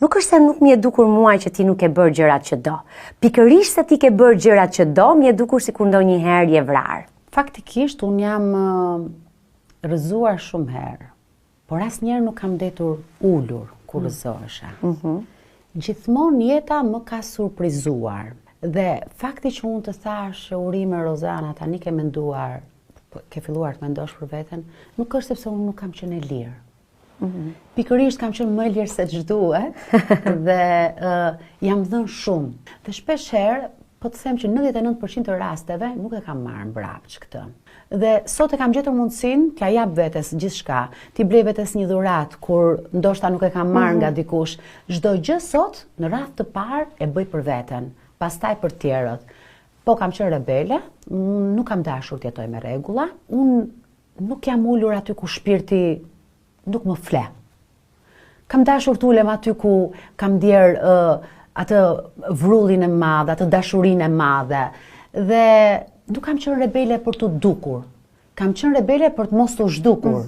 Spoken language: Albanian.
Nuk është se nuk mi e dukur muaj që ti nuk e bërë gjërat që do. Pikërisht se ti ke bërë gjërat që do, mi e dukur si kur ndonjëherë je vrarë. Faktikisht, unë jam rrëzuar shumë herë, por asnjëherë nuk kam detur ullur kur rrëzohesha. Gjithmonë jeta më ka surprizuar. Dhe fakti që unë të thash urime Rozana, tani ke menduar, ke filluar të mendosh për veten, nuk është sepse unë nuk kam qenë e lirë. Pikërisht kam qenë më e lirë se ç'duhet dhe jam dhënë shumë. Dhe shpesh herë po të them që 99% të rasteve nuk e kam marrë mbrapsht këtë. Dhe sot e kam gjetur mundësinë t'ja jap vetes gjithçka, t'i blej vetes një dhuratë kur ndoshta nuk e kam marrë nga dikush. Çdo gjë sot në radhë të parë e bëj për veten, pastaj për tjerët. Po kam qenë rebele, nuk kam dashur të jetoj me rregulla, unë nuk jam ulur aty ku shpirti nuk më fle. Kam dashur t'ulem aty ku kam ndjer atë vrullin e madhe, atë dashurinë e madhe. Dhe nuk kam qenë rebele për të dukur. Kam qenë rebele për të mos të zhdukur.